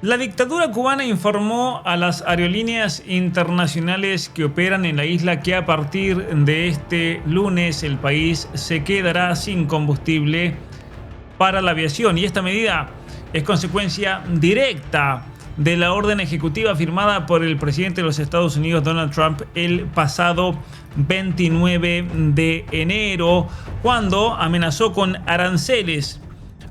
La dictadura cubana informó a las aerolíneas internacionales que operan en la isla que a partir de este lunes el país se quedará sin combustible para la aviación, y esta medida es consecuencia directa de la orden ejecutiva firmada por el presidente de los Estados Unidos, Donald Trump, el pasado 29 de enero, cuando amenazó con aranceles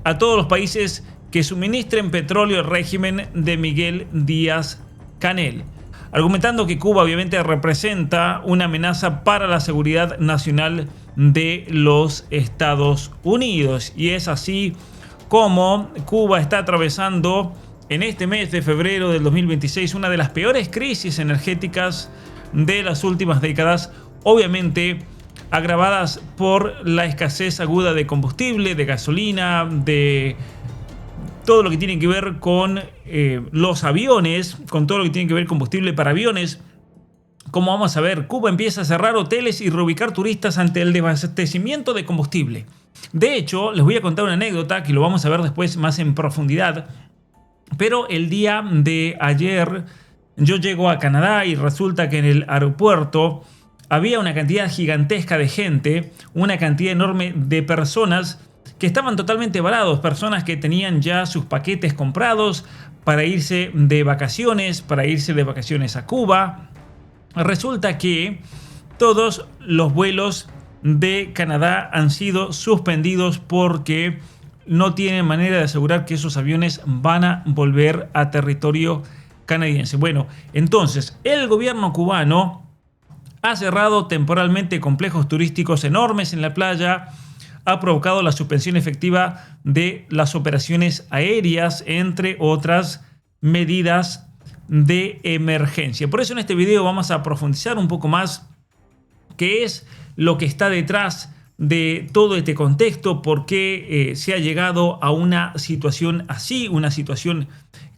a todos los países que suministren petróleo al régimen de Miguel Díaz-Canel, argumentando que Cuba obviamente representa una amenaza para la seguridad nacional de los Estados Unidos. Y es así como Cuba está atravesando en este mes de febrero del 2026 una de las peores crisis energéticas de las últimas décadas, obviamente agravadas por la escasez aguda de combustible, de gasolina, de todo lo que tiene que ver con los aviones, con todo lo que tiene que ver combustible para aviones. Como vamos a ver, Cuba empieza a cerrar hoteles y reubicar turistas ante el desabastecimiento de combustible. De hecho, les voy a contar una anécdota que lo vamos a ver después más en profundidad. Pero el día de ayer yo llego a Canadá y resulta que en el aeropuerto había una cantidad gigantesca de gente, una cantidad enorme de personas que estaban totalmente varados, personas que tenían ya sus paquetes comprados para irse de vacaciones a Cuba. Resulta que todos los vuelos de Canadá han sido suspendidos porque no tienen manera de asegurar que esos aviones van a volver a territorio canadiense. Bueno, entonces el gobierno cubano ha cerrado temporalmente complejos turísticos enormes en la playa, ha provocado la suspensión efectiva de las operaciones aéreas, entre otras medidas de emergencia. Por eso en este video vamos a profundizar un poco más qué es lo que está detrás de todo este contexto, por qué se ha llegado a una situación así, una situación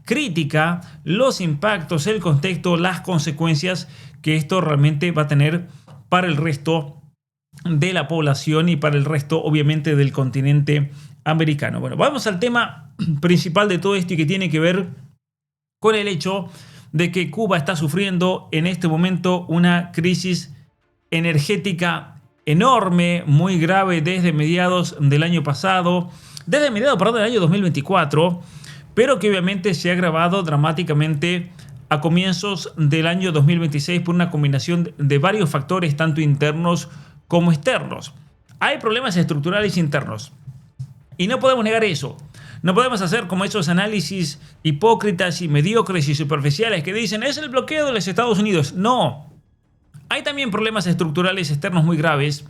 crítica, los impactos, el contexto, las consecuencias que esto realmente va a tener para el resto de la población y para el resto, obviamente, del continente americano. Bueno, vamos al tema principal de todo esto y que tiene que ver con el hecho de que Cuba está sufriendo en este momento una crisis energética enorme, muy grave desde mediados del año pasado, del año 2024, pero que obviamente se ha agravado dramáticamente a comienzos del año 2026 por una combinación de varios factores, tanto internos como externos. Hay problemas estructurales internos y no podemos negar eso. No podemos hacer como esos análisis hipócritas y mediocres y superficiales que dicen es el bloqueo de los Estados Unidos. No. Hay también problemas estructurales externos muy graves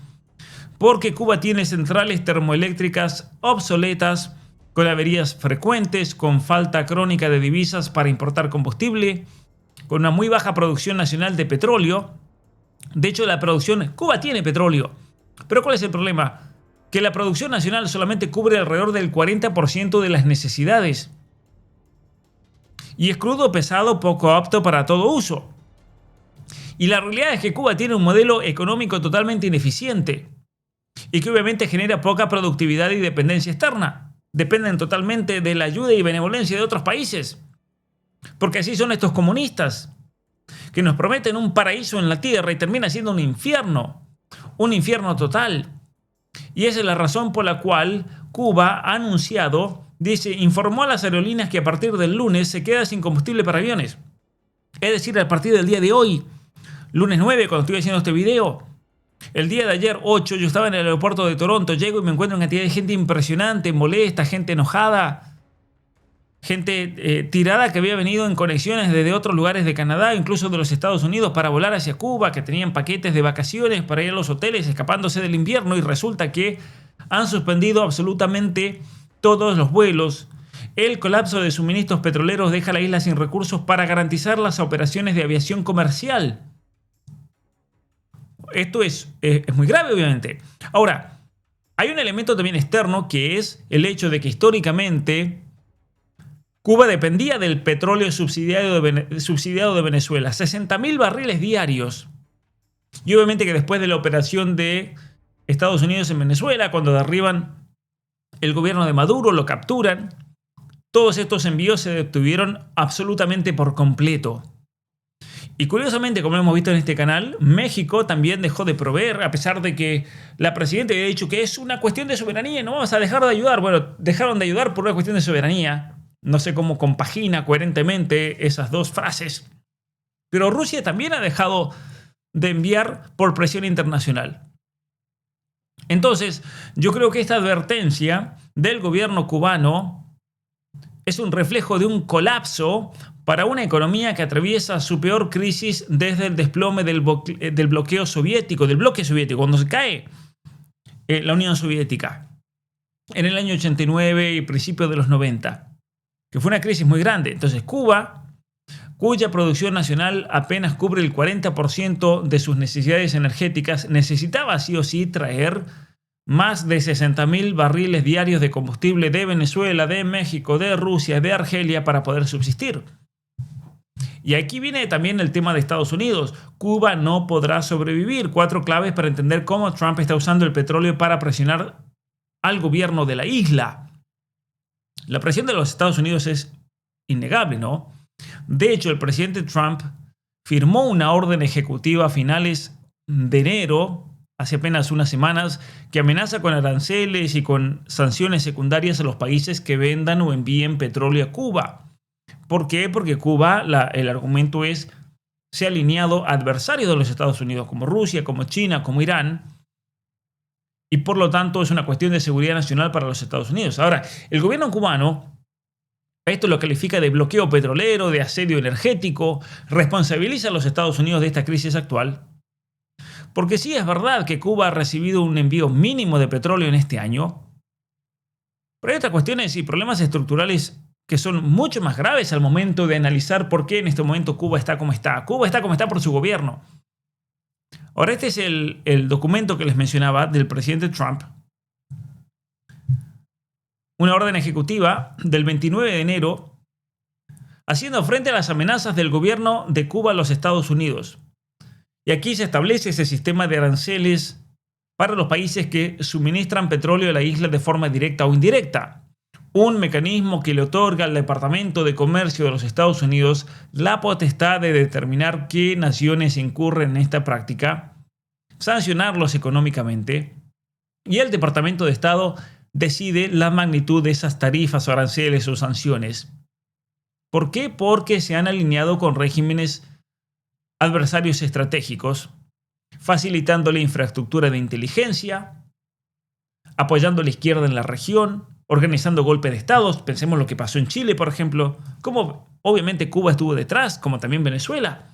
porque Cuba tiene centrales termoeléctricas obsoletas, con averías frecuentes, con falta crónica de divisas para importar combustible, con una muy baja producción nacional de petróleo. De hecho, Cuba tiene petróleo, pero ¿cuál es el problema? Que la producción nacional solamente cubre alrededor del 40% de las necesidades. Y es crudo pesado, poco apto para todo uso. Y la realidad es que Cuba tiene un modelo económico totalmente ineficiente y que obviamente genera poca productividad y dependencia externa. Dependen totalmente de la ayuda y benevolencia de otros países. Porque así son estos comunistas, que nos prometen un paraíso en la tierra y termina siendo un infierno total. Y esa es la razón por la cual Cuba ha anunciado, informó a las aerolíneas que a partir del lunes se queda sin combustible para aviones. Es decir, a partir del día de hoy, lunes 9, cuando estoy haciendo este video. El día de ayer, 8, yo estaba en el aeropuerto de Toronto, llego y me encuentro una cantidad de gente impresionante, molesta, gente enojada, gente tirada que había venido en conexiones desde otros lugares de Canadá, incluso de los Estados Unidos, para volar hacia Cuba, que tenían paquetes de vacaciones para ir a los hoteles escapándose del invierno, y resulta que han suspendido absolutamente todos los vuelos. El colapso de suministros petroleros deja a la isla sin recursos para garantizar las operaciones de aviación comercial. Esto es muy grave, obviamente. Ahora, hay un elemento también externo, que es el hecho de que históricamente Cuba dependía del petróleo subsidiado de Venezuela, 60.000 barriles diarios. Y obviamente que después de la operación de Estados Unidos en Venezuela, cuando derriban el gobierno de Maduro, lo capturan, todos estos envíos se detuvieron absolutamente por completo. Y curiosamente, como hemos visto en este canal, México también dejó de proveer, a pesar de que la presidenta había dicho que es una cuestión de soberanía y no vamos a dejar de ayudar. Bueno, dejaron de ayudar por una cuestión de soberanía. No sé cómo compagina coherentemente esas dos frases. Pero Rusia también ha dejado de enviar por presión internacional. Entonces, yo creo que esta advertencia del gobierno cubano es un reflejo de un colapso para una economía que atraviesa su peor crisis desde el desplome del bloqueo soviético, del bloque soviético, cuando se cae la Unión Soviética en el año 89 y principios de los 90, que fue una crisis muy grande. Entonces Cuba, cuya producción nacional apenas cubre el 40% de sus necesidades energéticas, necesitaba sí o sí traer más de 60.000 barriles diarios de combustible de Venezuela, de México, de Rusia, de Argelia para poder subsistir. Y aquí viene también el tema de Estados Unidos. Cuba no podrá sobrevivir. 4 claves para entender cómo Trump está usando el petróleo para presionar al gobierno de la isla. La presión de los Estados Unidos es innegable, ¿no? De hecho, el presidente Trump firmó una orden ejecutiva a finales de enero, hace apenas unas semanas, que amenaza con aranceles y con sanciones secundarias a los países que vendan o envíen petróleo a Cuba. ¿Por qué? Porque Cuba, el argumento es, se ha alineado a adversarios de los Estados Unidos, como Rusia, como China, como Irán, y por lo tanto es una cuestión de seguridad nacional para los Estados Unidos. Ahora, el gobierno cubano esto lo califica de bloqueo petrolero, de asedio energético, responsabiliza a los Estados Unidos de esta crisis actual. Porque sí es verdad que Cuba ha recibido un envío mínimo de petróleo en este año, pero hay otras cuestiones y problemas estructurales que son mucho más graves al momento de analizar por qué en este momento Cuba está como está. Cuba está como está por su gobierno. Ahora, este es el documento que les mencionaba del presidente Trump. Una orden ejecutiva del 29 de enero haciendo frente a las amenazas del gobierno de Cuba a los Estados Unidos. Y aquí se establece ese sistema de aranceles para los países que suministran petróleo a la isla de forma directa o indirecta. Un mecanismo que le otorga al Departamento de Comercio de los Estados Unidos la potestad de determinar qué naciones incurren en esta práctica, sancionarlos económicamente, y el Departamento de Estado decide la magnitud de esas tarifas o aranceles o sanciones. ¿Por qué? Porque se han alineado con regímenes adversarios estratégicos, facilitando la infraestructura de inteligencia, apoyando a la izquierda en la región, organizando golpes de estados. Pensemos lo que pasó en Chile, por ejemplo, como obviamente Cuba estuvo detrás, como también Venezuela.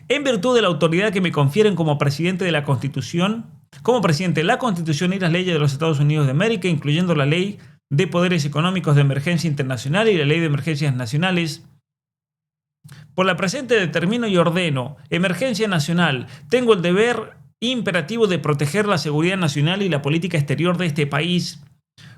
En virtud de la autoridad que me confieren como presidente de la Constitución, como presidente de la Constitución y las leyes de los Estados Unidos de América, incluyendo la Ley de Poderes Económicos de Emergencia Internacional y la Ley de Emergencias Nacionales, por la presente determino y ordeno emergencia nacional. Tengo el deber imperativo de proteger la seguridad nacional y la política exterior de este país.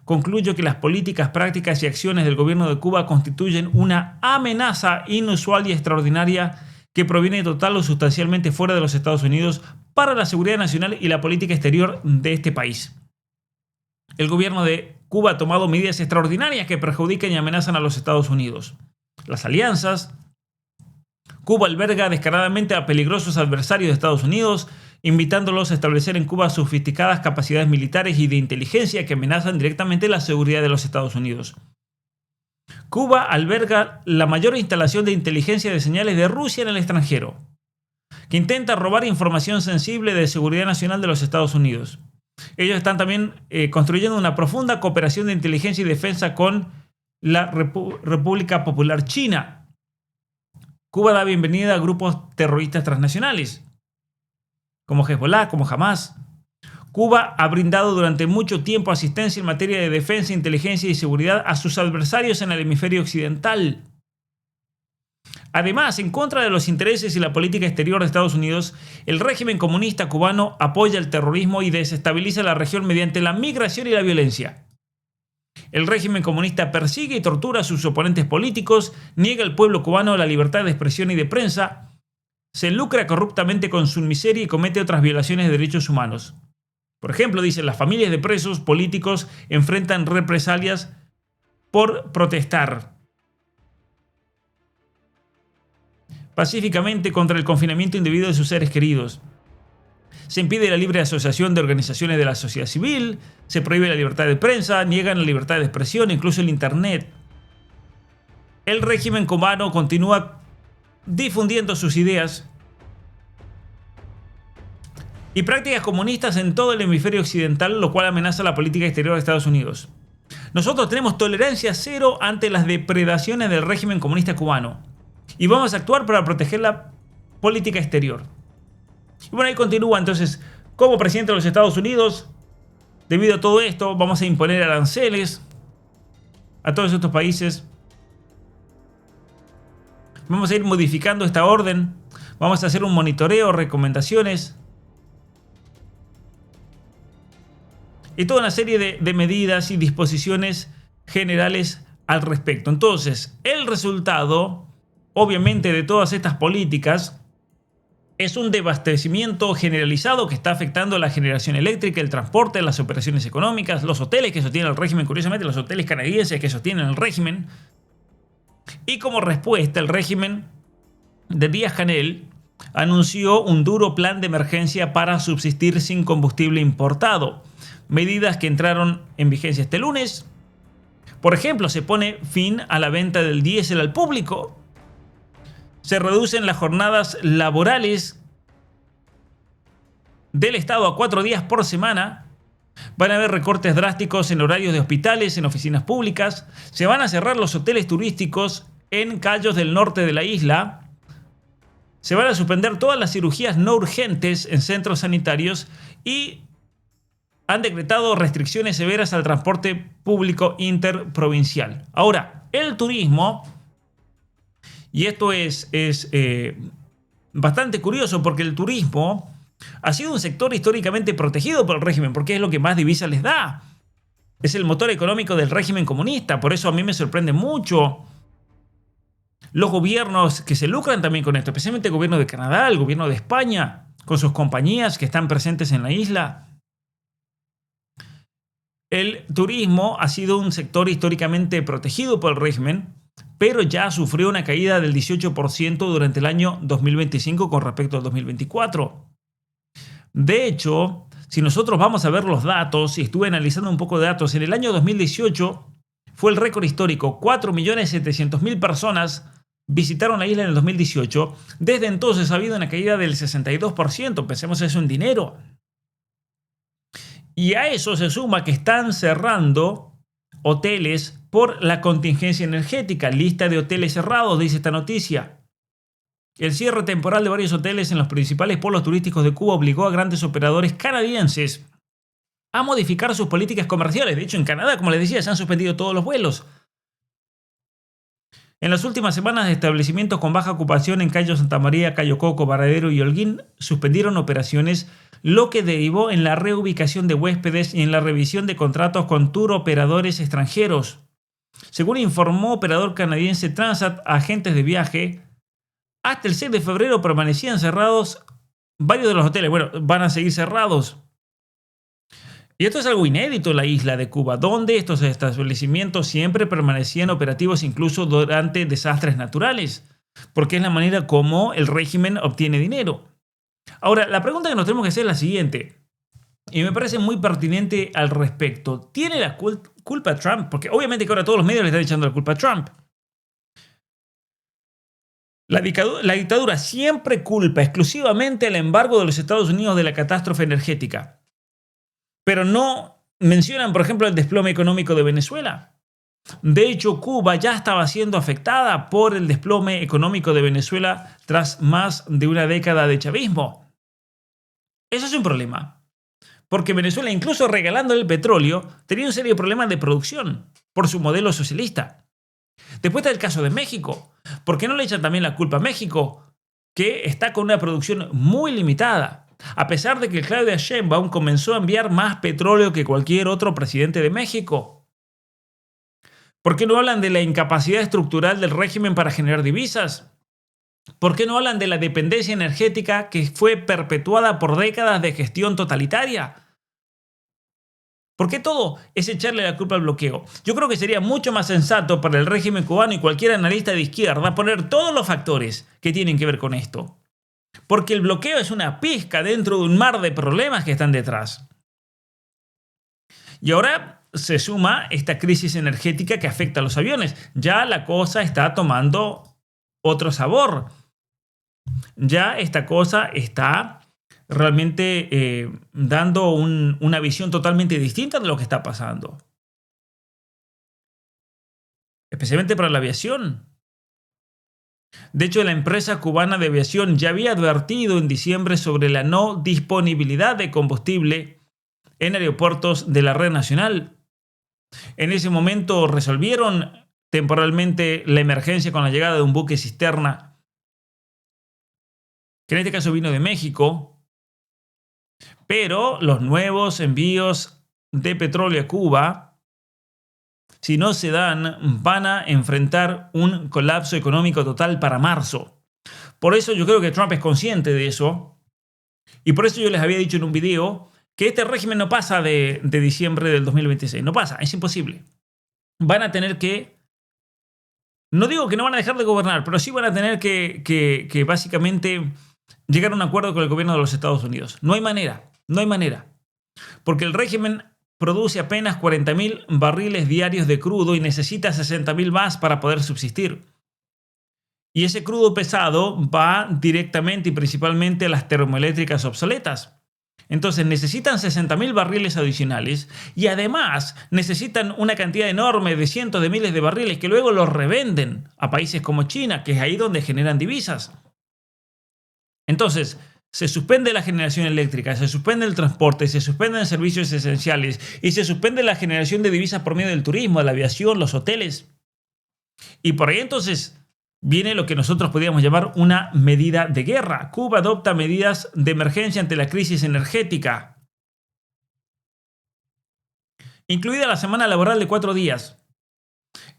Concluyo que las políticas, prácticas y acciones del gobierno de Cuba constituyen una amenaza inusual y extraordinaria que proviene total o sustancialmente fuera de los Estados Unidos para la seguridad nacional y la política exterior de este país. El gobierno de Cuba ha tomado medidas extraordinarias que perjudican y amenazan a los Estados Unidos. Las alianzas. Cuba alberga descaradamente a peligrosos adversarios de Estados Unidos, invitándolos a establecer en Cuba sofisticadas capacidades militares y de inteligencia que amenazan directamente la seguridad de los Estados Unidos. Cuba alberga la mayor instalación de inteligencia de señales de Rusia en el extranjero, que intenta robar información sensible de seguridad nacional de los Estados Unidos. Ellos están también construyendo una profunda cooperación de inteligencia y defensa con la República Popular China. Cuba da bienvenida a grupos terroristas transnacionales, como Hezbollah, como Hamas. Cuba ha brindado durante mucho tiempo asistencia en materia de defensa, inteligencia y seguridad a sus adversarios en el hemisferio occidental. Además, en contra de los intereses y la política exterior de Estados Unidos, el régimen comunista cubano apoya el terrorismo y desestabiliza la región mediante la migración y la violencia. El régimen comunista persigue y tortura a sus oponentes políticos, niega al pueblo cubano la libertad de expresión y de prensa, se lucra corruptamente con su miseria y comete otras violaciones de derechos humanos. Por ejemplo, dicen, las familias de presos políticos enfrentan represalias por protestar pacíficamente contra el confinamiento indebido de sus seres queridos. Se impide la libre asociación de organizaciones de la sociedad civil, se prohíbe la libertad de prensa, niegan la libertad de expresión, incluso el internet. El régimen cubano continúa difundiendo sus ideas y prácticas comunistas en todo el hemisferio occidental, lo cual amenaza la política exterior de Estados Unidos. Nosotros tenemos tolerancia cero ante las depredaciones del régimen comunista cubano y vamos a actuar para proteger la política exterior. Y bueno, ahí continúa entonces, como presidente de los Estados Unidos, debido a todo esto, vamos a imponer aranceles a todos estos países. Vamos a ir modificando esta orden, vamos a hacer un monitoreo, recomendaciones y toda una serie de medidas y disposiciones generales al respecto. Entonces, el resultado, obviamente, de todas estas políticas es un desabastecimiento generalizado que está afectando la generación eléctrica, el transporte, las operaciones económicas, los hoteles que sostienen el régimen, curiosamente los hoteles canadienses que sostienen el régimen. Y como respuesta, el régimen de Díaz-Canel anunció un duro plan de emergencia para subsistir sin combustible importado. Medidas que entraron en vigencia este lunes. Por ejemplo, se pone fin a la venta del diésel al público. Se reducen las jornadas laborales del Estado a 4 días por semana. Van a haber recortes drásticos en horarios de hospitales, en oficinas públicas. Se van a cerrar los hoteles turísticos en Cayos del norte de la isla. Se van a suspender todas las cirugías no urgentes en centros sanitarios y han decretado restricciones severas al transporte público interprovincial. Ahora, el turismo, y esto es bastante curioso porque el turismo ha sido un sector históricamente protegido por el régimen porque es lo que más divisas les da. Es el motor económico del régimen comunista, por eso a mí me sorprende mucho los gobiernos que se lucran también con esto, especialmente el gobierno de Canadá, el gobierno de España, con sus compañías que están presentes en la isla. El turismo ha sido un sector históricamente protegido por el régimen, pero ya sufrió una caída del 18% durante el año 2025 con respecto al 2024. De hecho, si nosotros vamos a ver los datos, y estuve analizando un poco de datos, en el año 2018 fue el récord histórico, 4.700.000 personas visitaron la isla en el 2018. Desde entonces ha habido una caída del 62%, pensemos eso en dinero. Y a eso se suma que están cerrando hoteles por la contingencia energética. Lista de hoteles cerrados, dice esta noticia. El cierre temporal de varios hoteles en los principales polos turísticos de Cuba obligó a grandes operadores canadienses a modificar sus políticas comerciales. De hecho, en Canadá, como les decía, se han suspendido todos los vuelos. En las últimas semanas, establecimientos con baja ocupación en Cayo Santa María, Cayo Coco, Varadero y Holguín suspendieron operaciones, lo que derivó en la reubicación de huéspedes y en la revisión de contratos con tour operadores extranjeros. Según informó operador canadiense Transat, agentes de viaje, hasta el 6 de febrero permanecían cerrados varios de los hoteles. Bueno, van a seguir cerrados. Y esto es algo inédito en la isla de Cuba, donde estos establecimientos siempre permanecían operativos incluso durante desastres naturales, porque es la manera como el régimen obtiene dinero. Ahora, la pregunta que nos tenemos que hacer es la siguiente, y me parece muy pertinente al respecto. ¿Tiene la culpa Trump? Porque obviamente que ahora todos los medios le están echando la culpa a Trump. La dictadura siempre culpa exclusivamente al embargo de los Estados Unidos de la catástrofe energética. Pero no mencionan, por ejemplo, el desplome económico de Venezuela. De hecho, Cuba ya estaba siendo afectada por el desplome económico de Venezuela tras más de una década de chavismo. Eso es un problema, porque Venezuela, incluso regalando el petróleo, tenía un serio problema de producción por su modelo socialista. Después está el caso de México. ¿Por qué no le echan también la culpa a México, que está con una producción muy limitada? A pesar de que Claudia Sheinbaum comenzó a enviar más petróleo que cualquier otro presidente de México. ¿Por qué no hablan de la incapacidad estructural del régimen para generar divisas? ¿Por qué no hablan de la dependencia energética que fue perpetuada por décadas de gestión totalitaria? ¿Por qué todo es echarle la culpa al bloqueo? Yo creo que sería mucho más sensato para el régimen cubano y cualquier analista de izquierda poner todos los factores que tienen que ver con esto. Porque el bloqueo es una pizca dentro de un mar de problemas que están detrás. Y ahora se suma esta crisis energética que afecta a los aviones. Ya la cosa está tomando otro sabor. Ya esta cosa está realmente dando una visión totalmente distinta de lo que está pasando. Especialmente para la aviación. De hecho, la empresa cubana de aviación ya había advertido en diciembre sobre la no disponibilidad de combustible en aeropuertos de la red nacional. En ese momento resolvieron temporalmente la emergencia con la llegada de un buque cisterna, que en este caso vino de México, pero los nuevos envíos de petróleo a Cuba, si no se dan, van a enfrentar un colapso económico total para marzo. Por eso yo creo que Trump es consciente de eso, y por eso yo les había dicho en un video que este régimen no pasa de diciembre del 2026, no pasa, es imposible. Van a tener que, no digo que no van a dejar de gobernar, pero sí van a tener que básicamente llegar a un acuerdo con el gobierno de los Estados Unidos. No hay manera, no hay manera. Porque el régimen produce apenas 40.000 barriles diarios de crudo y necesita 60.000 más para poder subsistir. Y ese crudo pesado va directamente y principalmente a las termoeléctricas obsoletas. Entonces necesitan 60.000 barriles adicionales y además necesitan una cantidad enorme de cientos de miles de barriles que luego los revenden a países como China, que es ahí donde generan divisas. Entonces, se suspende la generación eléctrica, se suspende el transporte, se suspenden servicios esenciales y se suspende la generación de divisas por medio del turismo, de la aviación, los hoteles. Y por ahí entonces viene lo que nosotros podríamos llamar una medida de guerra. Cuba adopta medidas de emergencia ante la crisis energética, incluida la semana laboral de 4 días.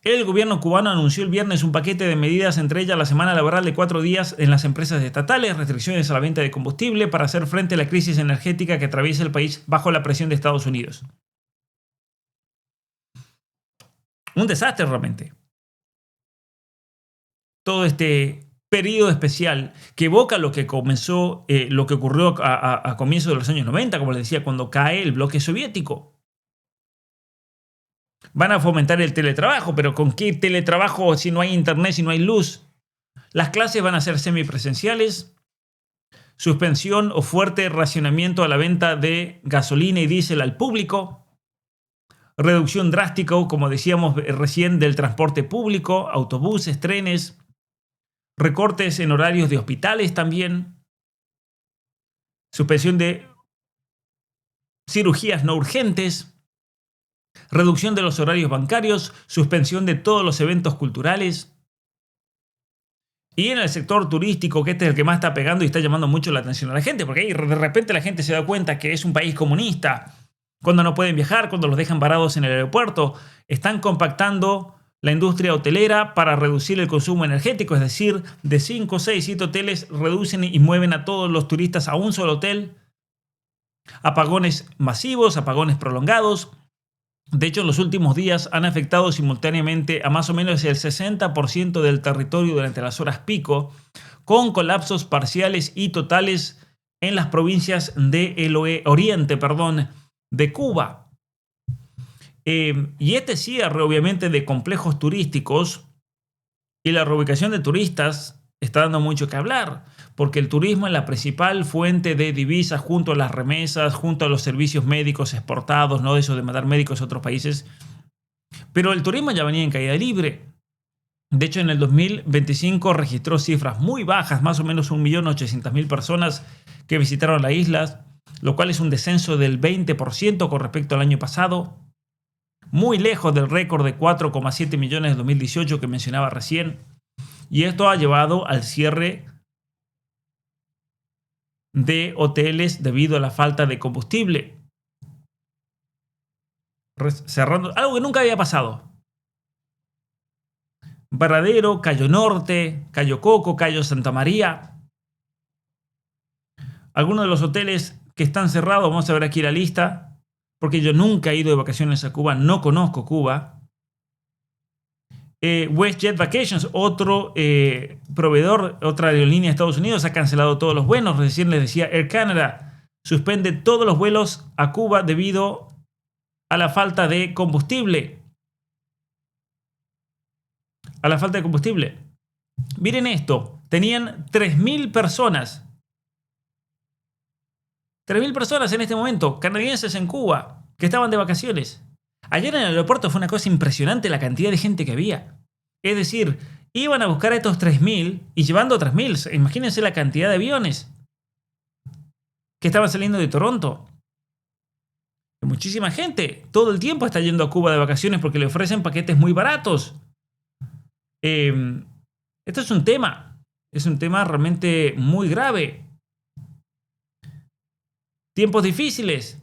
El gobierno cubano anunció el viernes un paquete de medidas, entre ellas la semana laboral de 4 días en las empresas estatales, restricciones a la venta de combustible para hacer frente a la crisis energética que atraviesa el país bajo la presión de Estados Unidos. Un desastre realmente. Todo este periodo especial que evoca lo que comenzó, lo que ocurrió a comienzos de los años 90, como les decía, cuando cae el bloque soviético. Van a fomentar el teletrabajo, pero ¿con qué teletrabajo si no hay internet, si no hay luz? Las clases van a ser semipresenciales. Suspensión o fuerte racionamiento a la venta de gasolina y diésel al público. Reducción drástica, como decíamos recién, del transporte público, autobuses, trenes. Recortes en horarios de hospitales también. Suspensión de cirugías no urgentes. Reducción de los horarios bancarios, suspensión de todos los eventos culturales. Y en el sector turístico, que este es el que más está pegando y está llamando mucho la atención a la gente, porque ahí de repente la gente se da cuenta que es un país comunista, cuando no pueden viajar, cuando los dejan varados en el aeropuerto. Están compactando la industria hotelera para reducir el consumo energético, es decir, de 5, 6, 7 hoteles reducen y mueven a todos los turistas a un solo hotel. Apagones masivos, apagones prolongados. De hecho, en los últimos días han afectado simultáneamente a más o menos el 60% del territorio durante las horas pico, con colapsos parciales y totales en las provincias del oriente de Cuba. Y este cierre, obviamente, de complejos turísticos y la reubicación de turistas está dando mucho que hablar, porque el turismo es la principal fuente de divisas junto a las remesas, junto a los servicios médicos exportados, no eso de mandar médicos a otros países. Pero el turismo ya venía en caída libre. De hecho, en el 2025 registró cifras muy bajas, más o menos 1.800.000 personas que visitaron la isla, lo cual es un descenso del 20% con respecto al año pasado, muy lejos del récord de 4,7 millones de 2018 que mencionaba recién. Y esto ha llevado al cierre de hoteles debido a la falta de combustible. Cerrando, algo que nunca había pasado. Varadero, Cayo Norte, Cayo Coco, Cayo Santa María. Algunos de los hoteles que están cerrados, vamos a ver aquí la lista. porque yo nunca he ido de vacaciones a Cuba, no conozco Cuba. WestJet Vacations, otro proveedor, otra aerolínea de Estados Unidos, ha cancelado todos los vuelos. Recién les decía, Air Canada suspende todos los vuelos a Cuba debido a la falta de combustible. A la falta de combustible. Miren esto, tenían 3.000 personas. 3.000 personas en este momento, canadienses en Cuba, que estaban de vacaciones. Ayer en el aeropuerto fue una cosa impresionante la cantidad de gente que había. Es decir, iban a buscar a estos 3.000 y llevando 3.000. Imagínense la cantidad de aviones que estaban saliendo de Toronto. Muchísima gente. Todo el tiempo está yendo a Cuba de vacaciones porque le ofrecen paquetes muy baratos. Esto es un tema. Es un tema realmente muy grave. Tiempos difíciles.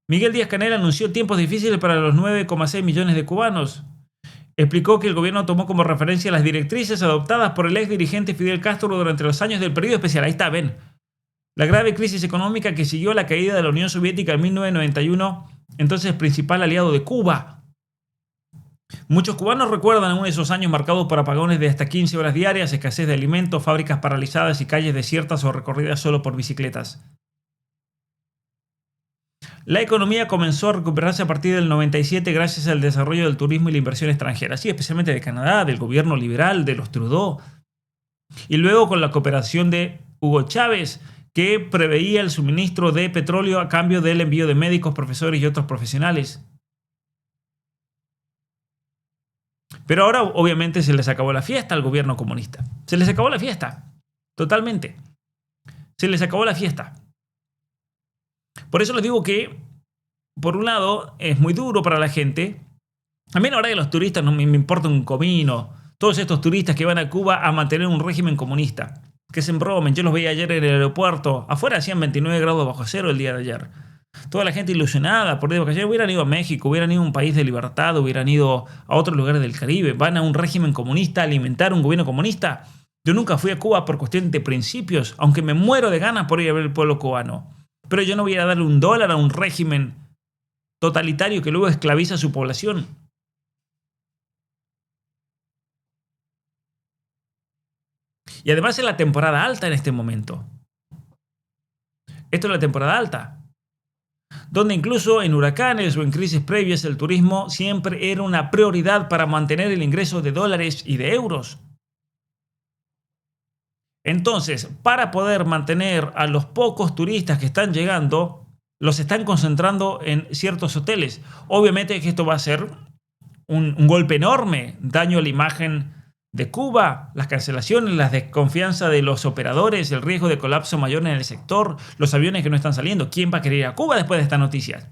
Miguel Díaz-Canel anunció tiempos difíciles para los 9,6 millones de cubanos. Explicó que el gobierno tomó como referencia las directrices adoptadas por el ex dirigente Fidel Castro durante los años del periodo especial. Ahí está, ven. La grave crisis económica que siguió la caída de la Unión Soviética en 1991, entonces principal aliado de Cuba. Muchos cubanos recuerdan aún esos años marcados por apagones de hasta 15 horas diarias, escasez de alimentos, fábricas paralizadas y calles desiertas o recorridas solo por bicicletas. La economía comenzó a recuperarse a partir del 97 gracias al desarrollo del turismo y la inversión extranjera, sí, especialmente de Canadá, del gobierno liberal, de los Trudeau. Y luego con la cooperación de Hugo Chávez, que preveía el suministro de petróleo a cambio del envío de médicos, profesores y otros profesionales. Pero ahora obviamente se les acabó la fiesta al gobierno comunista. Se les acabó la fiesta. Totalmente. Se les acabó la fiesta. Por eso les digo que, por un lado, es muy duro para la gente. A mí la verdad que los turistas no me importa un comino. Todos estos turistas que van a Cuba a mantener un régimen comunista. Que se embromen. Yo los veía ayer en el aeropuerto. Afuera hacían 29 grados bajo cero el día de ayer. Toda la gente ilusionada por ir de vacaciones. Hubieran ido a México, hubieran ido a un país de libertad, hubieran ido a otros lugares del Caribe. Van a un régimen comunista, a alimentar un gobierno comunista. Yo nunca fui a Cuba por cuestión de principios, aunque me muero de ganas por ir a ver el pueblo cubano. Pero yo no voy a darle $1 a un régimen totalitario que luego esclaviza a su población. Y además es la temporada alta en este momento. Esto es la temporada alta. Donde incluso en huracanes o en crisis previas el turismo siempre era una prioridad para mantener el ingreso de dólares y de euros. Entonces, para poder mantener a los pocos turistas que están llegando, los están concentrando en ciertos hoteles. Obviamente que esto va a ser un golpe enorme, daño a la imagen de Cuba, las cancelaciones, la desconfianza de los operadores, el riesgo de colapso mayor en el sector, los aviones que no están saliendo. ¿Quién va a querer ir a Cuba después de estas noticias?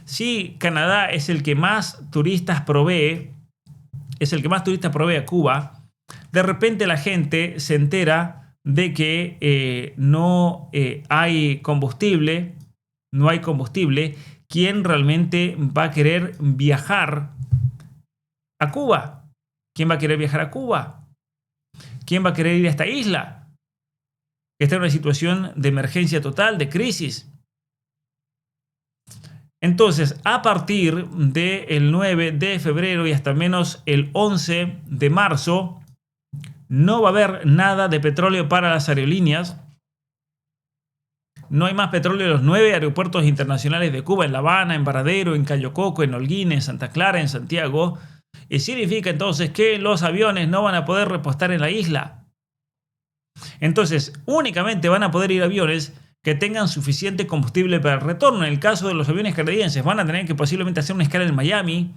Si Canadá es el que más turistas provee, a Cuba, de repente la gente se entera de que no hay combustible. ¿Quién realmente va a querer viajar a Cuba? ¿Quién va a querer viajar a Cuba? ¿Quién va a querer ir a esta isla? Que está en una situación de emergencia total, de crisis. Entonces, a partir del 9 de febrero y hasta menos el 11 de marzo, no va a haber nada de petróleo para las aerolíneas. No hay más petróleo en los 9 aeropuertos internacionales de Cuba, en La Habana, en Varadero, en Cayo Coco, en Holguín, en Santa Clara, en Santiago. Y significa entonces que los aviones no van a poder repostar en la isla. Entonces, únicamente van a poder ir aviones que tengan suficiente combustible para el retorno. En el caso de los aviones canadienses, van a tener que posiblemente hacer una escala en Miami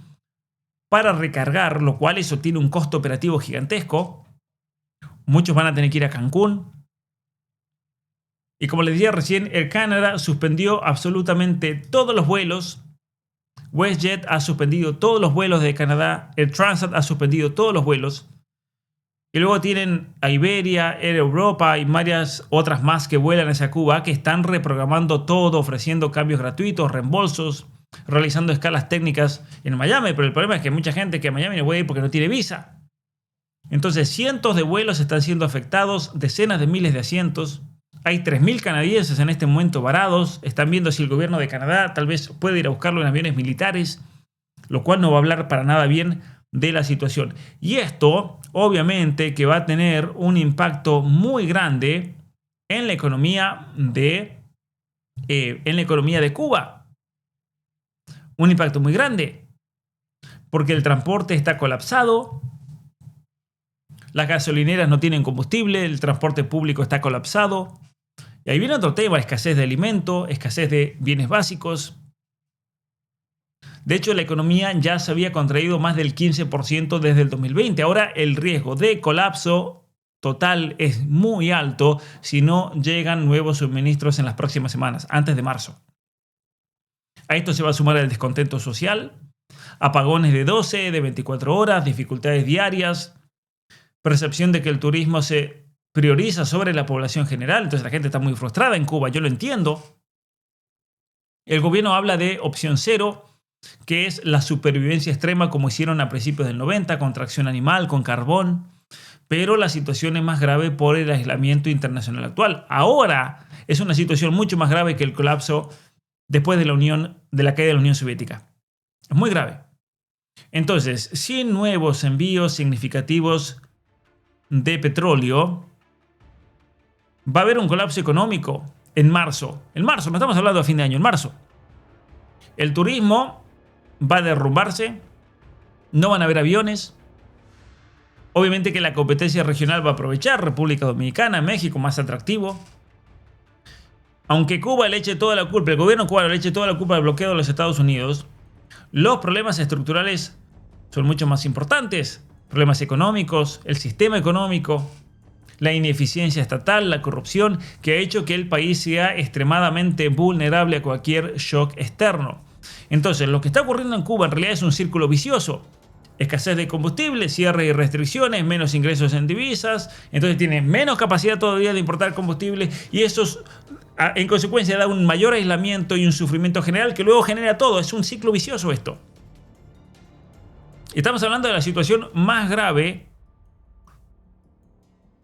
para recargar, lo cual eso tiene un costo operativo gigantesco. Muchos van a tener que ir a Cancún. Y como les decía recién, Air Canada suspendió absolutamente todos los vuelos. WestJet ha suspendido todos los vuelos de Canadá. Air Transat ha suspendido todos los vuelos. Y luego tienen a Iberia, Air Europa y varias otras más que vuelan hacia Cuba, que están reprogramando todo, ofreciendo cambios gratuitos, reembolsos, realizando escalas técnicas en Miami. Pero el problema es que hay mucha gente que a Miami no puede ir porque no tiene visa. Entonces cientos de vuelos están siendo afectados, decenas de miles de asientos. Hay 3.000 canadienses en este momento varados. Están viendo si el gobierno de Canadá tal vez puede ir a buscarlo en aviones militares, lo cual no va a hablar para nada bien de la situación. Y esto, obviamente, que va a tener un impacto muy grande en la economía de Cuba. Un impacto muy grande, porque el transporte está colapsado, las gasolineras no tienen combustible, el transporte público está colapsado. Y ahí viene otro tema: escasez de alimento, escasez de bienes básicos. De hecho, la economía ya se había contraído más del 15% desde el 2020. Ahora el riesgo de colapso total es muy alto si no llegan nuevos suministros en las próximas semanas, antes de marzo. A esto se va a sumar el descontento social, apagones de 12, de 24 horas, dificultades diarias, percepción de que el turismo se prioriza sobre la población general. Entonces la gente está muy frustrada en Cuba, yo lo entiendo. El gobierno habla de opción cero, que es la supervivencia extrema como hicieron a principios del 90, con tracción animal, con carbón. Pero la situación es más grave por el aislamiento internacional actual. Ahora es una situación mucho más grave que el colapso después de la caída de la Unión Soviética. Es muy grave. Entonces, sin nuevos envíos significativos de petróleo, va a haber un colapso económico en marzo. En marzo, no estamos hablando a fin de año, en marzo. El turismo va a derrumbarse, no van a haber aviones. Obviamente que la competencia regional va a aprovechar, República Dominicana, México, más atractivo. Aunque Cuba le eche toda la culpa, el gobierno cubano le eche toda la culpa del bloqueo de los Estados Unidos, los problemas estructurales son mucho más importantes. Problemas económicos, el sistema económico, la ineficiencia estatal, la corrupción, que ha hecho que el país sea extremadamente vulnerable a cualquier shock externo. Entonces, lo que está ocurriendo en Cuba en realidad es un círculo vicioso. Escasez de combustible, cierre y restricciones, menos ingresos en divisas, entonces tiene menos capacidad todavía de importar combustible y eso en consecuencia da un mayor aislamiento y un sufrimiento general que luego genera todo. Es un ciclo vicioso esto. Estamos hablando de la situación más grave,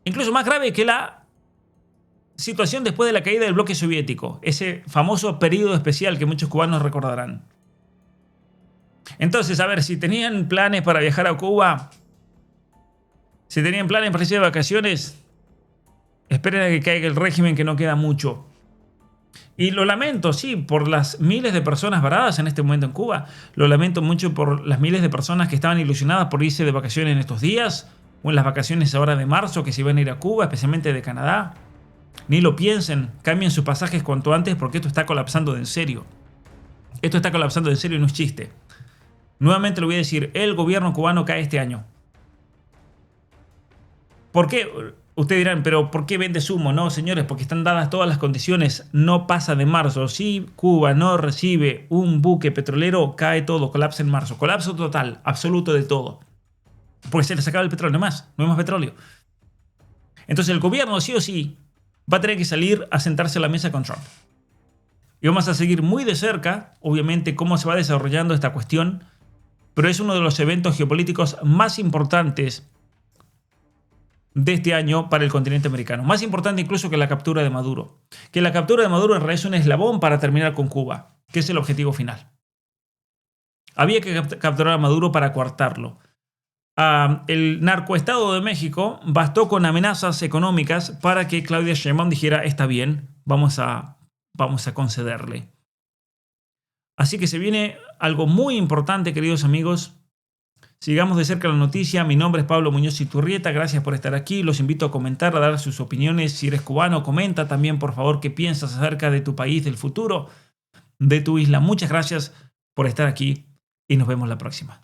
incluso más grave que la situación después de la caída del bloque soviético, ese famoso periodo especial que muchos cubanos recordarán. Entonces, a ver, si tenían planes para viajar a Cuba, si tenían planes para irse de vacaciones, esperen a que caiga el régimen, que no queda mucho. Y lo lamento, sí, por las miles de personas varadas en este momento en Cuba. Lo lamento mucho por las miles de personas que estaban ilusionadas por irse de vacaciones en estos días, o en las vacaciones ahora de marzo, que se iban a ir a Cuba, especialmente de Canadá. Ni lo piensen, cambien sus pasajes cuanto antes, porque esto está colapsando en serio. Esto está colapsando en serio y no es chiste. Nuevamente lo voy a decir, el gobierno cubano cae este año. ¿Por qué? Ustedes dirán, pero ¿por qué vende humo? No, señores, porque están dadas todas las condiciones. No pasa de marzo. Si Cuba no recibe un buque petrolero, cae todo, colapsa en marzo. Colapso total, absoluto de todo. Porque se les acaba el petróleo, no hay más petróleo. Entonces el gobierno sí o sí va a tener que salir a sentarse a la mesa con Trump. Y vamos a seguir muy de cerca, obviamente, cómo se va desarrollando esta cuestión, pero es uno de los eventos geopolíticos más importantes de este año para el continente americano. Más importante incluso que la captura de Maduro. Que la captura de Maduro en realidad es un eslabón para terminar con Cuba, que es el objetivo final. Había que capturar a Maduro para coartarlo. El narcoestado de México bastó con amenazas económicas para que Claudia Sheinbaum dijera, está bien, vamos a concederle. Así que se viene algo muy importante, queridos amigos. Sigamos de cerca la noticia. Mi nombre es Pablo Muñoz Iturrieta. Gracias por estar aquí. Los invito a comentar, a dar sus opiniones. Si eres cubano, comenta también, por favor, qué piensas acerca de tu país, del futuro de tu isla. Muchas gracias por estar aquí y nos vemos la próxima.